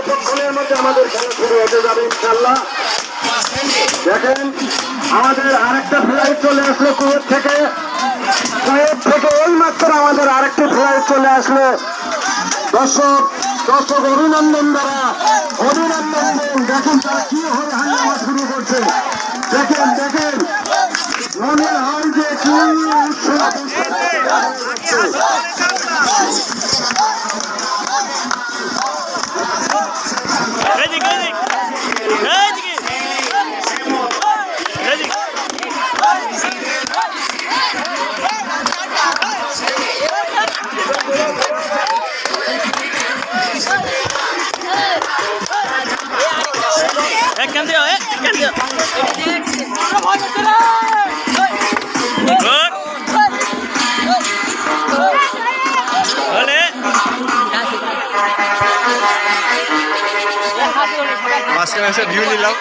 অল্পক্ষণের মধ্যে আমাদের খেলা শুরু হতে যাবে ইনশাল্লাহ। দেখেন আমাদের আরেকটা ফ্লাইট চলে আসলো কুয়েত থেকে এই মাত্র আমাদের আরেকটি ফ্লাইট চলে আসলো। দর্শক অভিনন্দন দ্বারা অভিনন্দন দেন। দেখেন তারা কি হয়ে হাঙ্গামা শুরু করছে। দেখেন মনে হয় যে কি উৎসব মাঝখানে এসে ভিউ নিলাম।